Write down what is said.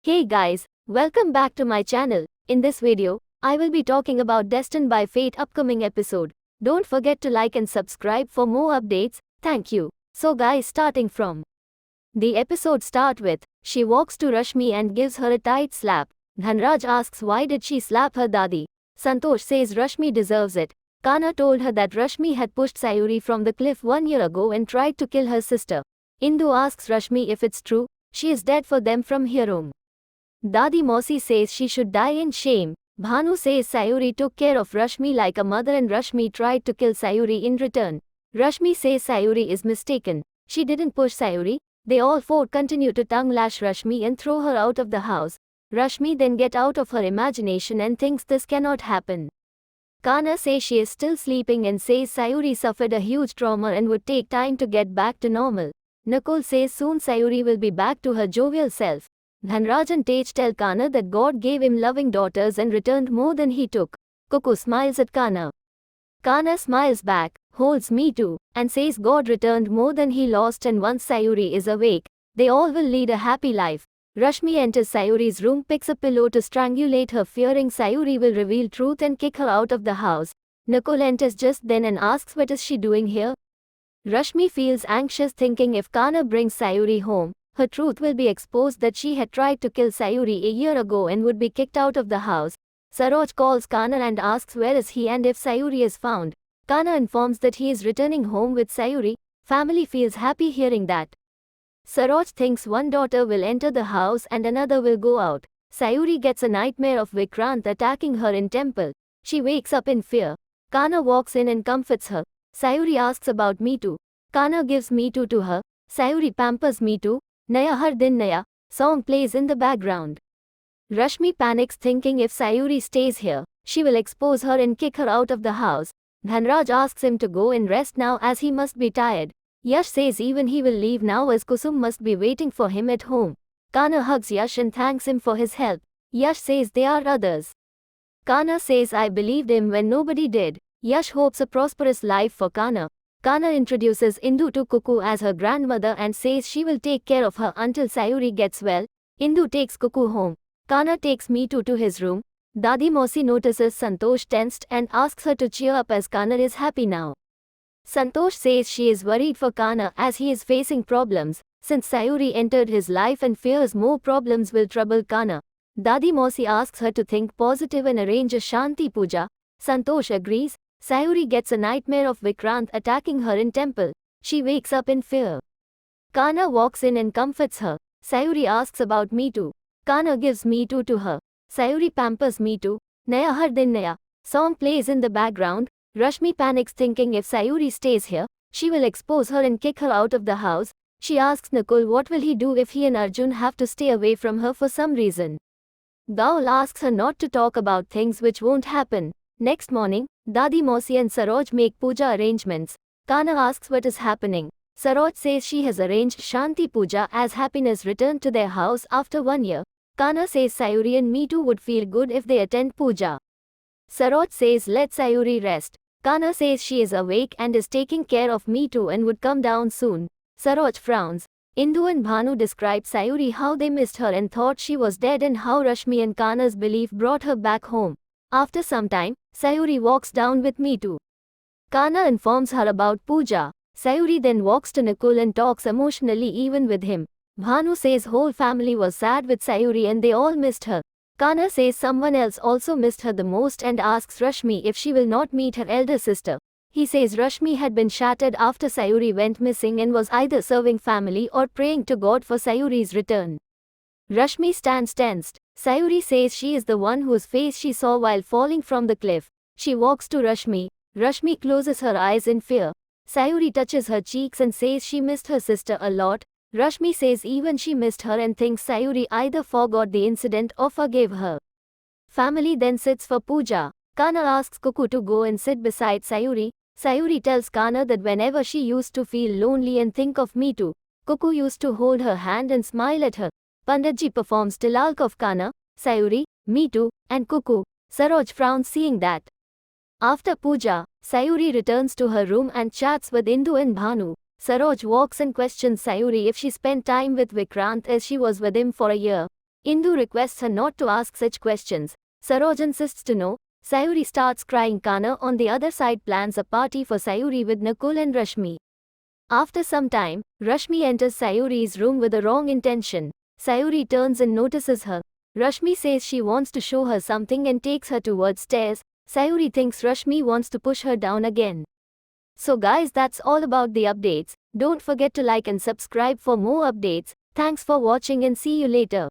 Hey guys, welcome back to my channel. In this video, I will be talking about Destined by Fate upcoming episode. Don't forget to like and subscribe for more updates. Thank you. So guys, starting from the episode start with, she walks to Rashmi and gives her a tight slap. Dhanraj asks why did she slap her dadi. Santosh says Rashmi deserves it. Kana told her that Rashmi had pushed Sayuri from the cliff 1 year ago and tried to kill her sister. Indu asks Rashmi if it's true, she is dead for them from here on. Dadi Mosi says she should die in shame. Bhanu says Sayuri took care of Rashmi like a mother and Rashmi tried to kill Sayuri in return. Rashmi says Sayuri is mistaken. She didn't push Sayuri. They all four continue to tongue lash Rashmi and throw her out of the house. Rashmi then gets out of her imagination and thinks this cannot happen. Kana says she is still sleeping and says Sayuri suffered a huge trauma and would take time to get back to normal. Nakul says soon Sayuri will be back to her jovial self. Dhanraj and Tej tell Kana that God gave him loving daughters and returned more than he took. Cuckoo smiles at Kana. Kana smiles back, holds me too, and says God returned more than he lost and once Sayuri is awake, they all will lead a happy life. Rashmi enters Sayuri's room, picks a pillow to strangulate her, fearing Sayuri will reveal truth and kick her out of the house. Nakul enters just then and asks what is she doing here. Rashmi feels anxious thinking if Kana brings Sayuri home, her truth will be exposed that she had tried to kill Sayuri a year ago and would be kicked out of the house. Saroj calls Kana and asks where is he and if Sayuri is found. Kana informs that he is returning home with Sayuri. Family feels happy hearing that. Saroj thinks one daughter will enter the house and another will go out. Sayuri gets a nightmare of Vikrant attacking her in temple. She wakes up in fear. Kana walks in and comforts her. Sayuri asks about Meetu. Kana gives Meetu to her. Sayuri pampers Meetu. Naya Har Din Naya song plays in the background. Rashmi panics thinking if Sayuri stays here, she will expose her and kick her out of the house. Dhanraj asks him to go and rest now as he must be tired. Yash says even he will leave now as Kusum must be waiting for him at home. Kana hugs Yash and thanks him for his help. Yash says they are others. Kana says I believed him when nobody did. Yash hopes a prosperous life for Kana. Kana introduces Indu to Cuckoo as her grandmother and says she will take care of her until Sayuri gets well. Indu takes Cuckoo home. Kana takes Meetu to his room. Dadi Mosi notices Santosh tensed and asks her to cheer up as Kana is happy now. Santosh says she is worried for Kana as he is facing problems, since Sayuri entered his life and fears more problems will trouble Kana. Dadi Mosi asks her to think positive and arrange a Shanti Puja. Santosh agrees. Sayuri gets a nightmare of Vikrant attacking her in temple. She wakes up in fear. Kana walks in and comforts her. Sayuri asks about Meetu. Kana gives Meetu to her. Sayuri pampers Meetu. Naya Har Din Naya song plays in the background. Rashmi panics thinking if Sayuri stays here, she will expose her and kick her out of the house. She asks Nakul what will he do if he and Arjun have to stay away from her for some reason. Gaul asks her not to talk about things which won't happen. Next morning, Dadi Mosi and Saroj make puja arrangements. Kana asks what is happening. Saroj says she has arranged Shanti Puja as happiness returned to their house after 1 year. Kana says Sayuri and Meetu would feel good if they attend puja. Saroj says let Sayuri rest. Kana says she is awake and is taking care of Meetu and would come down soon. Saroj frowns. Indu and Bhanu describe Sayuri how they missed her and thought she was dead and how Rashmi and Kana's belief brought her back home. After some time, Sayuri walks down with Meetu. Kana informs her about puja. Sayuri then walks to Nakul and talks emotionally even with him. Bhanu says whole family was sad with Sayuri and they all missed her. Kana says someone else also missed her the most and asks Rashmi if she will not meet her elder sister. He says Rashmi had been shattered after Sayuri went missing and was either serving family or praying to God for Sayuri's return. Rashmi stands tensed. Sayuri says she is the one whose face she saw while falling from the cliff. She walks to Rashmi. Rashmi closes her eyes in fear. Sayuri touches her cheeks and says she missed her sister a lot. Rashmi says even she missed her and thinks Sayuri either forgot the incident or forgave her. Family then sits for puja. Kana asks Cuckoo to go and sit beside Sayuri. Sayuri tells Kana that whenever she used to feel lonely and think of Meetu, Cuckoo used to hold her hand and smile at her. Panditji performs Tilak of Kana, Sayuri, Meetu, and Cuckoo. Saroj frowns seeing that. After puja, Sayuri returns to her room and chats with Indu and Bhanu. Saroj walks and questions Sayuri if she spent time with Vikrant as she was with him for a year. Indu requests her not to ask such questions. Saroj insists to know. Sayuri starts crying. Kana on the other side plans a party for Sayuri with Nakul and Rashmi. After some time, Rashmi enters Sayuri's room with a wrong intention. Sayuri turns and notices her. Rashmi says she wants to show her something and takes her towards stairs. Sayuri thinks Rashmi wants to push her down again. So guys, that's all about the updates. Don't forget to like and subscribe for more updates. Thanks for watching and see you later.